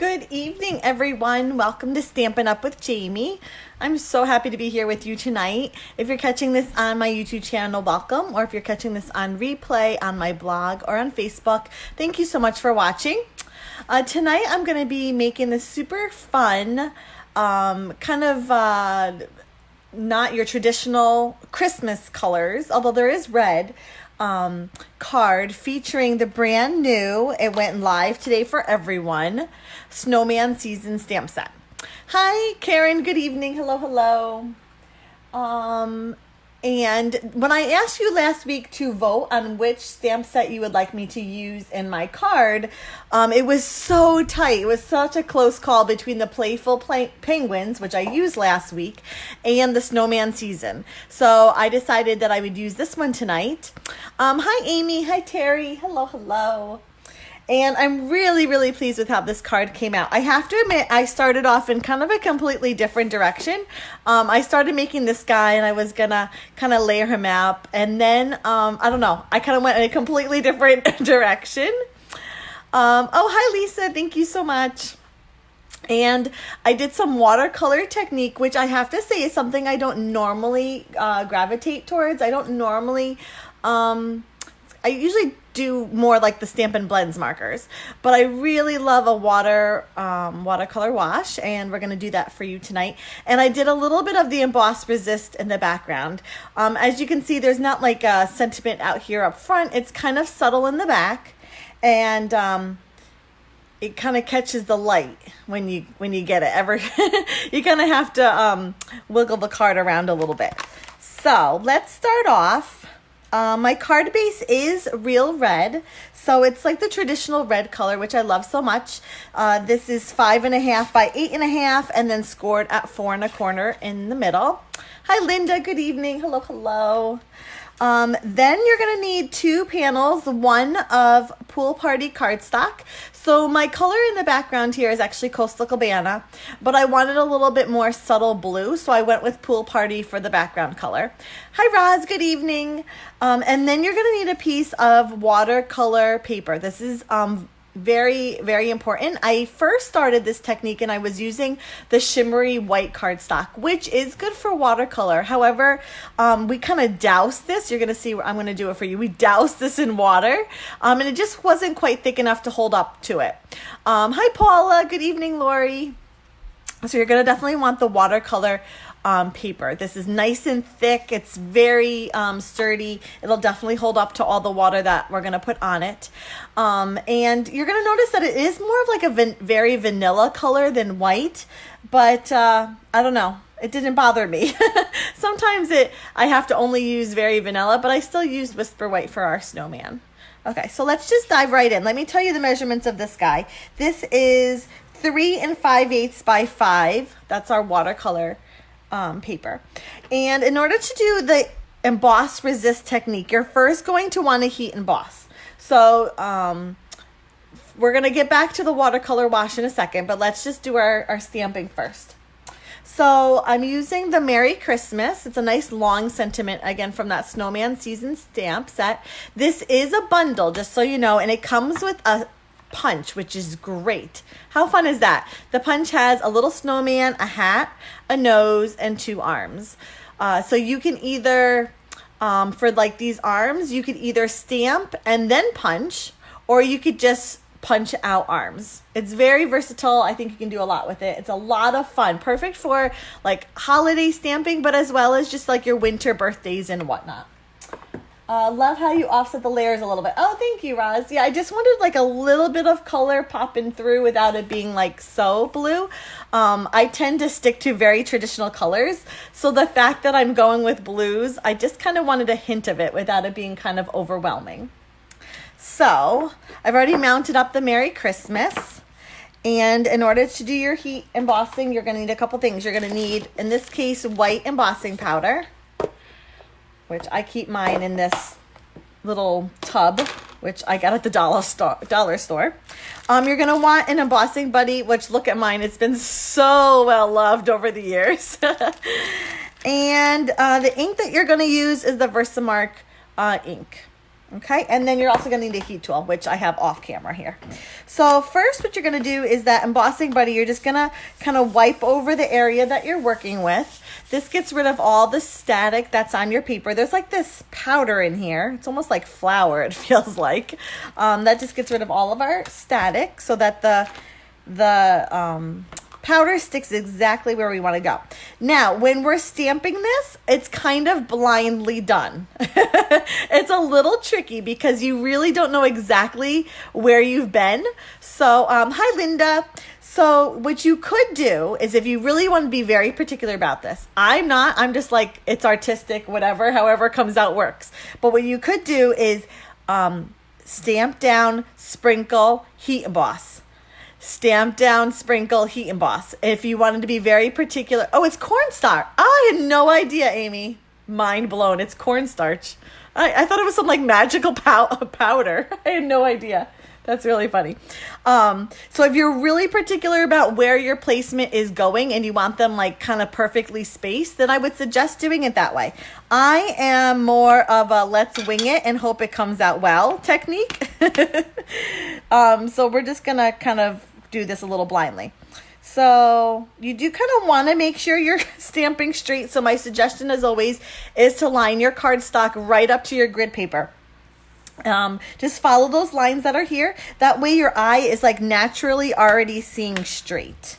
Good evening, everyone. Welcome to Stampin' Up with Jaimie. I'm so happy to be here with you tonight. If you're catching this on my YouTube channel, welcome. Or if you're catching this on replay on my blog or on Facebook, thank you so much for watching. Tonight, I'm going to be making this super fun, not your traditional Christmas colors, although there is red, card featuring the brand new, it went live today for everyone, Snowman season stamp set. Hi, Karen. Good evening. Hello. And when I asked you last week to vote on which stamp set you would like me to use in my card, it was so tight. It was such a close call between the Playful Penguins, which I used last week, and the Snowman season. So I decided that I would use this one tonight. Hi, Amy. Hi, Terry. Hello. And I'm really pleased with how this card came out. I have to admit, I started off in kind of a completely different direction. I started making this guy and I was gonna kind of layer him out. And then, I don't know, I kind of went in a completely different direction. Oh, hi, Lisa. Thank you so much. And I did some watercolor technique, which I have to say is something I don't normally gravitate towards. I don't normally... I usually do more like the Stampin' Blends markers, but I really love a watercolor wash, and we're going to do that for you tonight. And I did a little bit of the Emboss Resist in the background. As you can see, there's not like a sentiment out here up front. It's kind of subtle in the back, and it kind of catches the light when you get it. You kind of have to wiggle the card around a little bit. So let's start off. My card base is real red, so it's like the traditional red color, which I love so much. This is 5.5 by 8.5, and then scored at 4 1/4 in the middle. Hi, Linda. Good evening. Hello. Then you're going to need 2 panels, one of Pool Party cardstock. So my color in the background here is actually Coastal Cabana, but I wanted a little bit more subtle blue, so I went with Pool Party for the background color. Hi, Roz. Good evening. And then you're going to need a piece of watercolor paper. This is very important. I first started this technique and I was using the shimmery white cardstock, which is good for watercolor. However, we kind of doused this. You're going to see I'm going to do it for you. We doused this in water, and it just wasn't quite thick enough to hold up to it. Hi, Paula. Good evening, Lori. So you're going to definitely want the watercolor paper. This is nice and thick. It's very sturdy. It'll definitely hold up to all the water that we're going to put on it. And you're going to notice that it is more of like a very vanilla color than white, but I don't know. It didn't bother me. Sometimes I have to only use very vanilla, but I still used Whisper White for our snowman. Okay, so let's just dive right in. Let me tell you the measurements of this guy. This is 3 5/8 by 5. That's our watercolor paper. And in order to do the Emboss Resist technique, you're first going to want to heat emboss. So we're going to get back to the watercolor wash in a second, but let's just do our stamping first. So I'm using the Merry Christmas. It's a nice long sentiment, again, from that Snowman season stamp set. This is a bundle, just so you know, and it comes with a punch, which is great. How fun is that? The punch has a little snowman, a hat, a nose, and 2 arms. So you can either, for like these arms, you could either stamp and then punch, or you could just punch out arms. It's very versatile. I think you can do a lot with it. It's a lot of fun. Perfect for like holiday stamping, but as well as just like your winter birthdays and whatnot. Love how you offset the layers a little bit. Oh, thank you, Roz. Yeah, I just wanted like a little bit of color popping through without it being like so blue. I tend to stick to very traditional colors. So the fact that I'm going with blues, I just kind of wanted a hint of it without it being kind of overwhelming. So I've already mounted up the Merry Christmas. And in order to do your heat embossing, you're going to need a couple things. You're going to need, in this case, white embossing powder, which I keep mine in this little tub, which I got at the dollar store. You're going to want an embossing buddy, which look at mine. It's been so well loved over the years. And the ink that you're going to use is the Versamark ink. Okay, and then you're also going to need a heat tool, which I have off camera here. So first what you're going to do is that embossing buddy, you're just going to kind of wipe over the area that you're working with. This gets rid of all the static that's on your paper. There's like this powder in here. It's almost like flour, it feels like. That just gets rid of all of our static so that the powder sticks exactly where we want to go. Now, when we're stamping this, it's kind of blindly done. It's a little tricky because you really don't know exactly where you've been. So, hi, Linda. So what you could do is if you really want to be very particular about this, I'm just like, it's artistic, whatever, however it comes out works. But what you could do is stamp down, sprinkle, heat emboss. Stamp down, sprinkle, heat emboss. If you wanted to be very particular. Oh, it's cornstarch. Oh, I had no idea, Amy. Mind blown. It's cornstarch. I thought it was some like magical powder. I had no idea. That's really funny. So if you're really particular about where your placement is going and you want them like kind of perfectly spaced, then I would suggest doing it that way. I am more of a let's wing it and hope it comes out well technique. So we're just going to kind of do this a little blindly. So you do kind of want to make sure you're stamping straight. So my suggestion as always is to line your cardstock right up to your grid paper. Just follow those lines that are here. That way your eye is like naturally already seeing straight.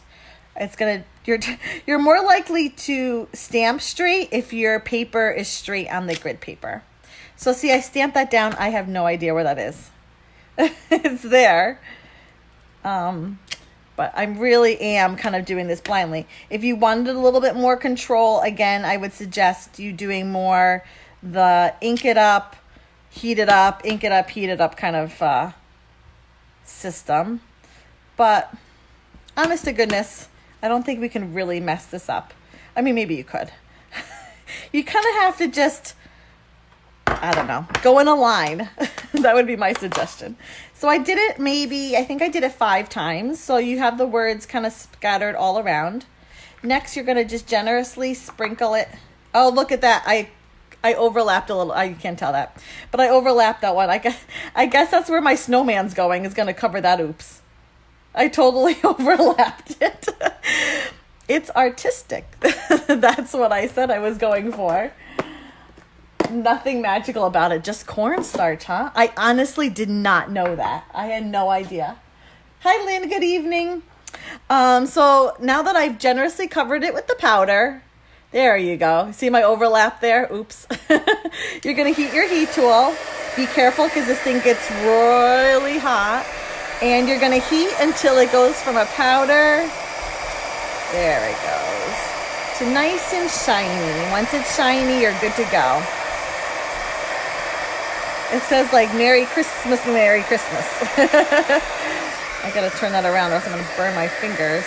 You're more likely to stamp straight if your paper is straight on the grid paper. So see, I stamped that down. I have no idea where that is. It's there. But I really am kind of doing this blindly. If you wanted a little bit more control, again, I would suggest you doing more the ink it up, heat it up, ink it up, heat it up kind of system. But honest to goodness, I don't think we can really mess this up. I mean, maybe you could. You kind of have to just, I don't know, go in a line. That would be my suggestion. So I did it I think I did it 5 times. So you have the words kind of scattered all around. Next, you're going to just generously sprinkle it. Oh, look at that. I overlapped a little. You can't tell that. But I overlapped that one. I guess that's where my snowman's going, is going to cover that. Oops. I totally overlapped it. It's artistic. That's what I said I was going for. Nothing magical about it. Just cornstarch, huh? I honestly did not know that. I had no idea. Hi, Lynn. Good evening. So now that I've generously covered it with the powder, there you go. See my overlap there? Oops. You're going to heat your heat tool. Be careful because this thing gets really hot. And you're going to heat until it goes from a powder. There it goes. To nice and shiny. Once it's shiny, you're good to go. It says like Merry Christmas, Merry Christmas. I got to turn that around or else I'm going to burn my fingers.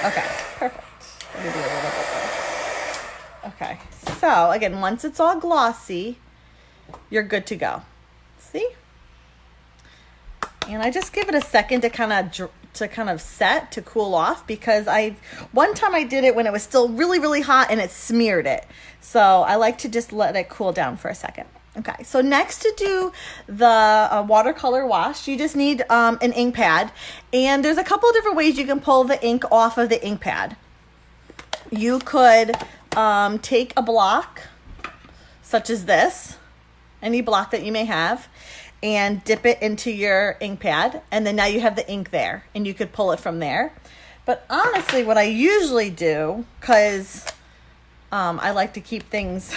Okay, perfect. Let me do a little bit there. Okay, so again, once it's all glossy, you're good to go. See? And I just give it a second to kind of set, to cool off, because one time I did it when it was still really, really hot and it smeared it. So I like to just let it cool down for a second. Okay, so next to do the watercolor wash, you just need an ink pad. And there's a couple of different ways you can pull the ink off of the ink pad. You could take a block, such as this, any block that you may have, and dip it into your ink pad. And then now you have the ink there, and you could pull it from there. But honestly, what I usually do, because I like to keep things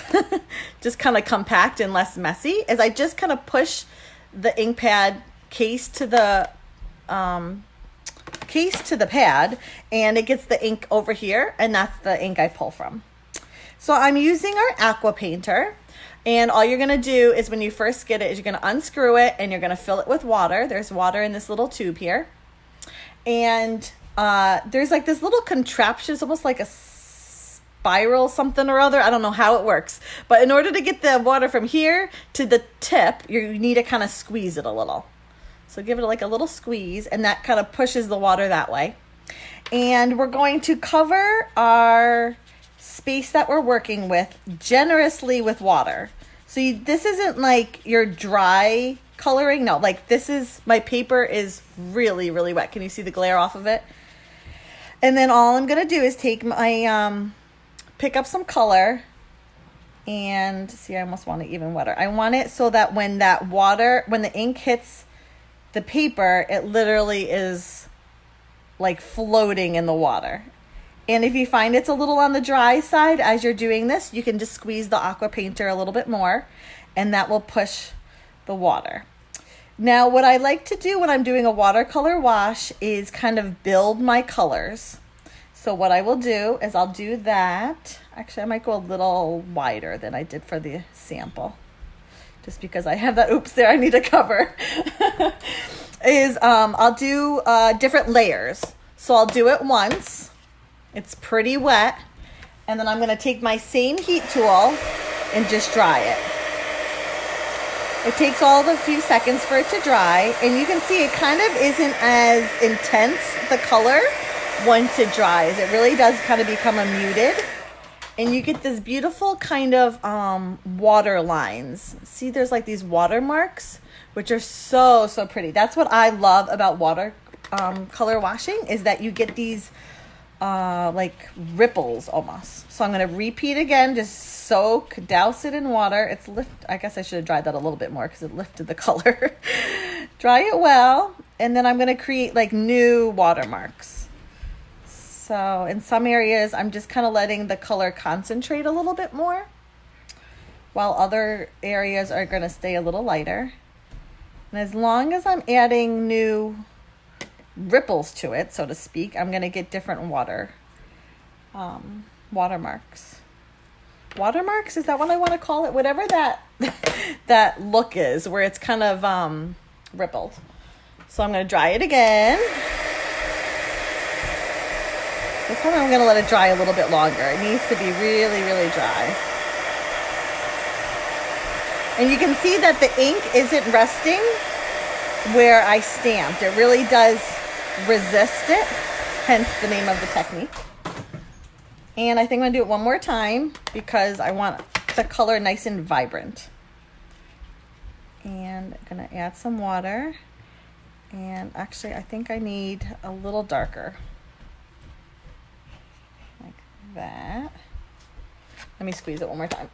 just kind of compact and less messy, is I just kind of push the ink pad case to the pad, and it gets the ink over here, and that's the ink I pull from. So I'm using our aqua painter, and all you're going to do is when you first get it is you're going to unscrew it and you're going to fill it with water. There's water in this little tube here, and there's like this little contraption. It's almost like a spiral something or other. I don't know how it works, but in order to get the water from here to the tip, you need to kind of squeeze it a little. So give it like a little squeeze, and that kind of pushes the water that way. And we're going to cover our space that we're working with generously with water. So this isn't like your dry coloring. No, like this is, my paper is really, really wet. Can you see the glare off of it? And then all I'm going to do is take my, pick up some color and see, I almost want it even wetter. I want it so that when the ink hits the paper, it literally is like floating in the water. And if you find it's a little on the dry side as you're doing this, you can just squeeze the aqua painter a little bit more and that will push the water. Now, what I like to do when I'm doing a watercolor wash is kind of build my colors. So what I will do is I'll do that. Actually, I might go a little wider than I did for the sample. Just because I have that, oops, there, I need to cover. I'll do different layers. So I'll do it once. It's pretty wet. And then I'm going to take my same heat tool and just dry it. It takes all of a few seconds for it to dry. And you can see it kind of isn't as intense, the color, once it dries. It really does kind of become a muted. And you get this beautiful kind of water lines. See, there's like these water marks, which are so, so pretty. That's what I love about water color washing, is that you get these like ripples almost. So I'm going to repeat again, just douse it in water. I guess I should have dried that a little bit more because it lifted the color. Dry it well, and then I'm going to create like new watermarks. So in some areas, I'm just kind of letting the color concentrate a little bit more, while other areas are going to stay a little lighter. And as long as I'm adding new ripples to it, so to speak, I'm going to get different watermarks. Watermarks, is that what I want to call it? Whatever that look is, where it's kind of rippled. So I'm going to dry it again. This one I'm going to let it dry a little bit longer. It needs to be really, really dry. And you can see that the ink isn't resting where I stamped. It really does resist it, hence the name of the technique. And I think I'm going to do it one more time because I want the color nice and vibrant. And I'm going to add some water. And actually, I think I need a little darker. Like that. Let me squeeze it one more time.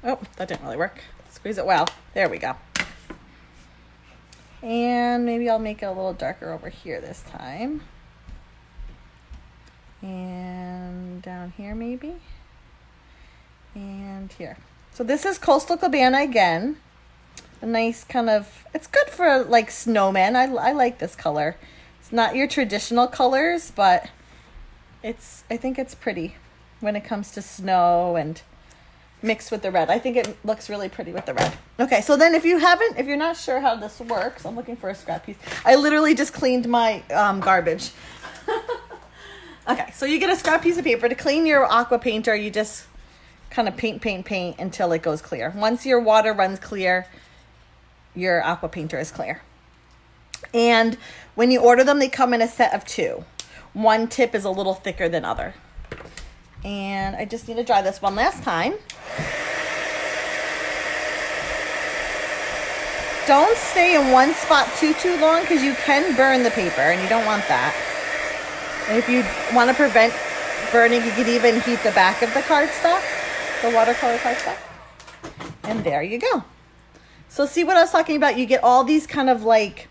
Oh, that didn't really work. Squeeze it well. There we go. And maybe I'll make it a little darker over here this time. And down here maybe. And here. So this is Coastal Cabana again. A nice kind of, it's good for like snowmen. I like this color. It's not your traditional colors, but I think it's pretty when it comes to snow and mixed with the red. I think it looks really pretty with the red. Okay, so then if you're not sure how this works, I'm looking for a scrap piece. I literally just cleaned my garbage. Okay, so you get a scrap piece of paper. To clean your aqua painter, you just kind of paint until it goes clear. Once your water runs clear, your aqua painter is clear. And when you order them, they come in a set of 2. One tip is a little thicker than other. And I just need to dry this one last time. Don't stay in one spot too long because you can burn the paper and you don't want that. And if you want to prevent burning, you could even heat the back of the cardstock, the watercolor cardstock. And there you go. So see what I was talking about? You get all these kind of like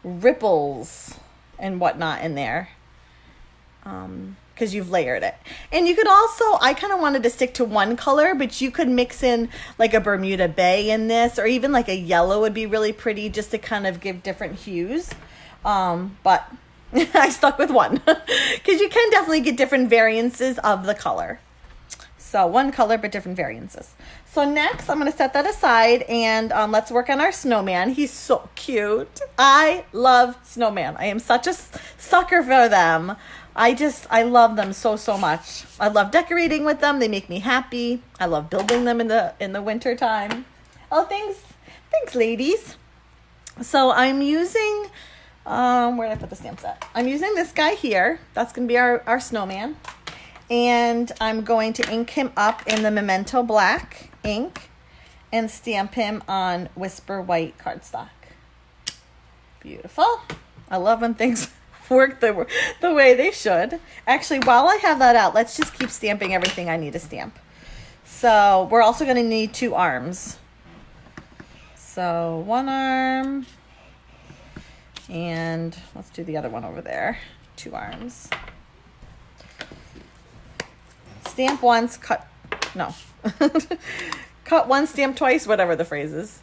ripples and whatnot in there. Because you've layered it. And you could also, I kind of wanted to stick to one color, but you could mix in like a Bermuda Bay in this, or even like a yellow would be really pretty just to kind of give different hues. But I stuck with one because you can definitely get different variances of the color. So one color, but different variances. So next I'm going to set that aside and let's work on our snowman. He's so cute. I love snowman. I am such a sucker for them. I love them so much. I love decorating with them. They make me happy. I love building them in the winter time. Oh, thanks ladies. So I'm using, where did I put the stamps at? I'm using this guy here. That's going to be our snowman. And I'm going to ink him up in the Memento Black ink and stamp him on Whisper White cardstock. Beautiful. I love when things work the way they should. Actually, while I have that out, let's just keep stamping everything I need to stamp. So we're also going to need 2 arms. So 1 arm, and let's do the other one over there. 2 arms. Stamp once, cut, no. Cut once, stamp twice, whatever the phrase is.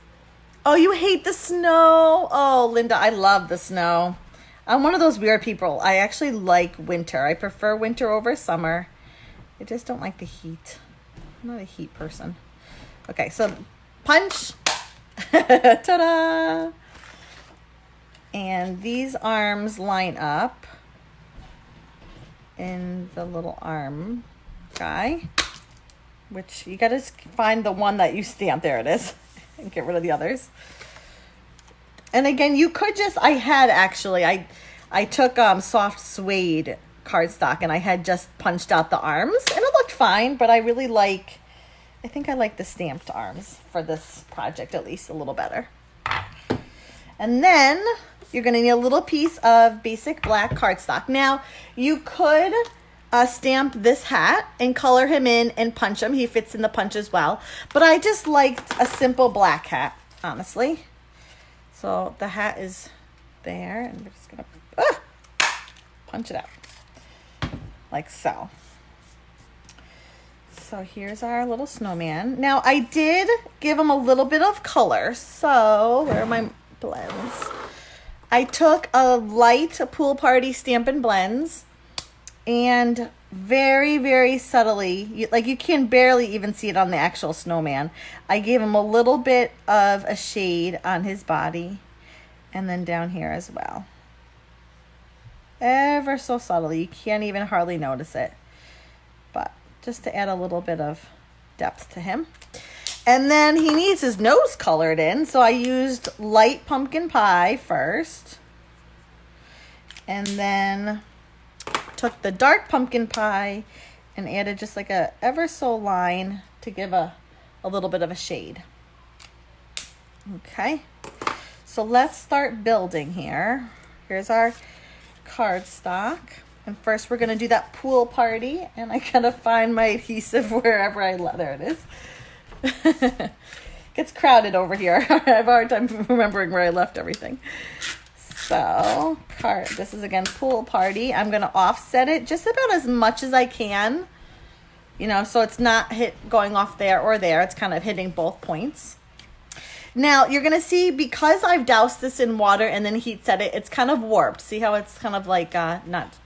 Oh, you hate the snow. Oh, Linda, I love the snow. I'm one of those weird people. I actually like winter. I prefer winter over summer. I just don't like the heat. I'm not a heat person. Okay, so punch. Ta-da! And these arms line up in the little arm guy, which you gotta find the one that you stamp. There it is. And get rid of the others. And again, you could just, I took soft suede cardstock and I had just punched out the arms and it looked fine, but I think I like the stamped arms for this project at least a little better. And then you're going to need a little piece of basic black cardstock. Now, you could stamp this hat and color him in and punch him. He fits in the punch as well. But I just liked a simple black hat, honestly. So the hat is there, and we're just going to punch it out like so. So here's our little snowman. Now I did give him a little bit of color. So where are my blends? I took a light Pool Party Stampin' Blends and very, very subtly, you can barely even see it on the actual snowman. I gave him a little bit of a shade on his body and then down here as well. Ever so subtly. You can't even hardly notice it. But just to add a little bit of depth to him. And then he needs his nose colored in, so I used light pumpkin pie first. And then took the dark pumpkin pie and added just like a ever so line to give a little bit of a shade. Okay, so let's start building here. Here's our cardstock. And first we're gonna do that pool party, and I gotta find my adhesive wherever there it is. Gets crowded over here. I have a hard time remembering where I left everything. So, this is again pool party. I'm gonna offset it just about as much as I can, so it's not going off there or there. It's kind of hitting both points. Now you're gonna see, because I've doused this in water and then heat set it, it's kind of warped. See how it's kind of like not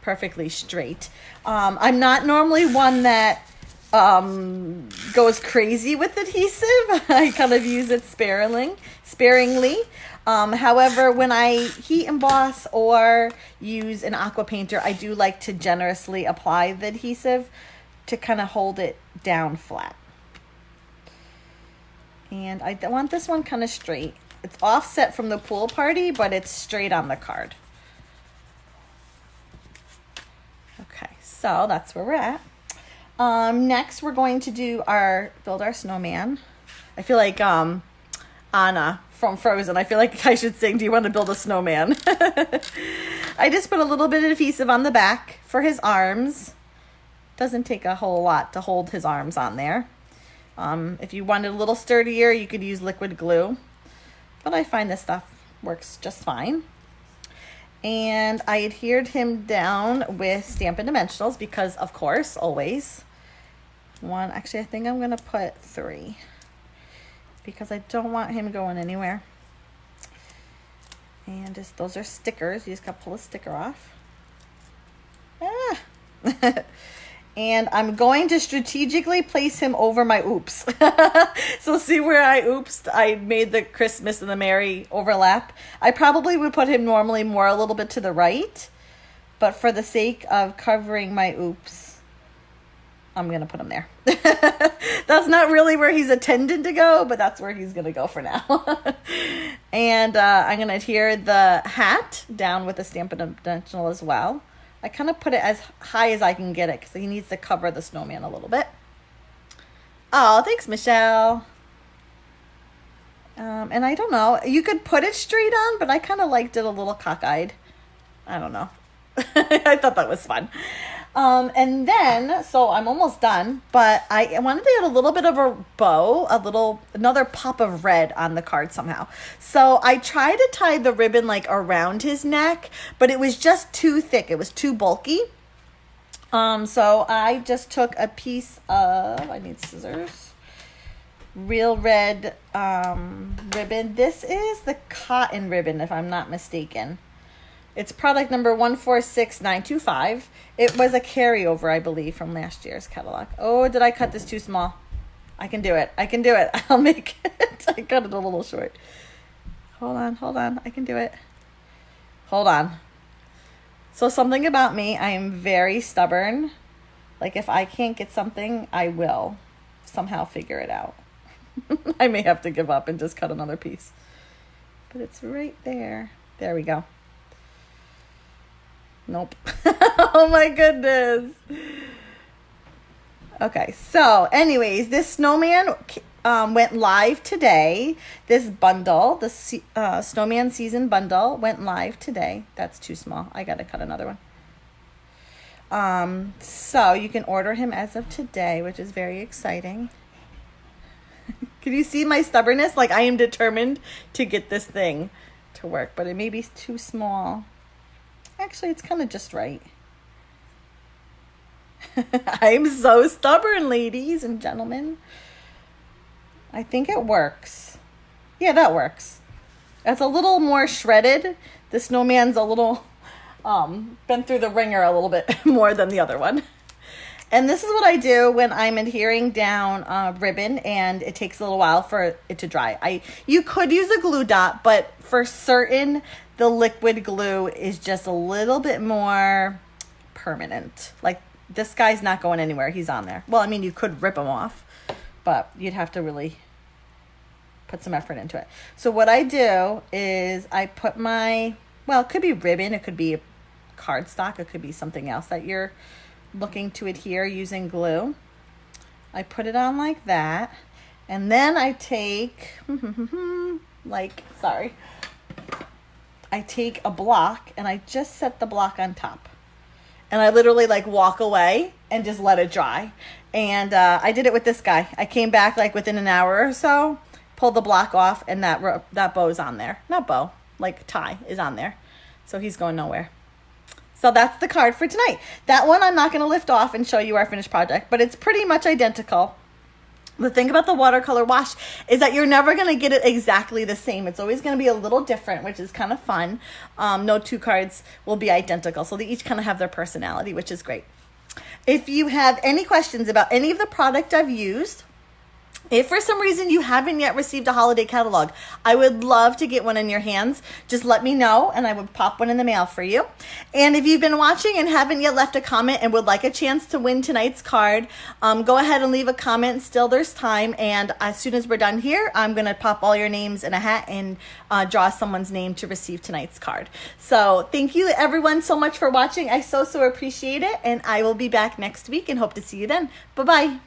perfectly straight. I'm not normally one that goes crazy with adhesive. I kind of use it sparingly. However, when I heat emboss or use an aqua painter, I do like to generously apply the adhesive to kind of hold it down flat. And I want this one kind of straight. It's offset from the pool party, but it's straight on the card. Okay, so that's where we're at. Next, we're going to build our snowman. I feel like Anna from Frozen. I feel like I should sing, "Do you want to build a snowman?" I just put a little bit of adhesive on the back for his arms. Doesn't take a whole lot to hold his arms on there. If you wanted a little sturdier, you could use liquid glue. But I find this stuff works just fine. And I adhered him down with Stampin' Dimensionals because, of course, always. Actually, I think I'm going to put 3 because I don't want him going anywhere. And those are stickers. You just got to pull the sticker off. And I'm going to strategically place him over my oops. So see where I made the Christmas and the Merry overlap? I probably would put him normally more a little bit to the right, but for the sake of covering my oops, I'm going to put him there. That's not really where he's intended to go, but that's where he's going to go for now. And I'm going to adhere the hat down with the Stampin' Dimensional as well. I kind of put it as high as I can get it because he needs to cover the snowman a little bit. Oh, thanks, Michelle. And I don't know. You could put it straight on, but I kind of liked it a little cockeyed. I don't know. I thought that was fun. And then, so I'm almost done, but I wanted to add a little bit of a bow, another pop of red on the card somehow. So I tried to tie the ribbon like around his neck, but it was just too thick. It was too bulky. So I just took a piece of, I need scissors, real red ribbon. This is the cotton ribbon, if I'm not mistaken. It's product number 146925. It was a carryover, I believe, from last year's catalog. Oh, did I cut this too small? I can do it. I can do it. I'll make it. I cut it a little short. Hold on. I can do it. Hold on. So something about me, I am very stubborn. Like if I can't get something, I will somehow figure it out. I may have to give up and just cut another piece. But it's right there. There we go. Nope. Oh my goodness. Okay, so anyways, this snowman went live today. This bundle, the snowman season bundle went live today. That's too small. I gotta cut another one. So you can order him as of today, which is very exciting. Can you see my stubbornness? Like I am determined to get this thing to work, but it may be too small. Actually, it's kind of just right. I'm so stubborn, ladies and gentlemen. I think it works. Yeah, that works. It's a little more shredded. The snowman's a little been through the ringer a little bit more than the other one. And this is what I do when I'm adhering down ribbon and it takes a little while for it to dry. You could use a glue dot, but for certain, the liquid glue is just a little bit more permanent. Like this guy's not going anywhere. He's on there. Well, I mean, you could rip him off, but you'd have to really put some effort into it. So what I do is I put it could be ribbon. It could be cardstock. It could be something else that you're looking to adhere using glue. I put it on like that. And then I take, I take a block and I just set the block on top. And I literally walk away and just let it dry. And I did it with this guy. I came back within an hour or so, pulled the block off, and that bow's on there. Not bow, tie is on there. So he's going nowhere. So that's the card for tonight. That one I'm not going to lift off and show you our finished project, but it's pretty much identical. The thing about the watercolor wash is that you're never going to get it exactly the same. It's always going to be a little different, which is kind of fun. No two cards will be identical, so they each kind of have their personality, which is great. If you have any questions about any of the product I've used, if for some reason you haven't yet received a holiday catalog, I would love to get one in your hands. Just let me know and I would pop one in the mail for you. And if you've been watching and haven't yet left a comment and would like a chance to win tonight's card, go ahead and leave a comment. Still there's time. And as soon as we're done here, I'm going to pop all your names in a hat and draw someone's name to receive tonight's card. So thank you everyone so much for watching. I so appreciate it. And I will be back next week and hope to see you then. Bye-bye.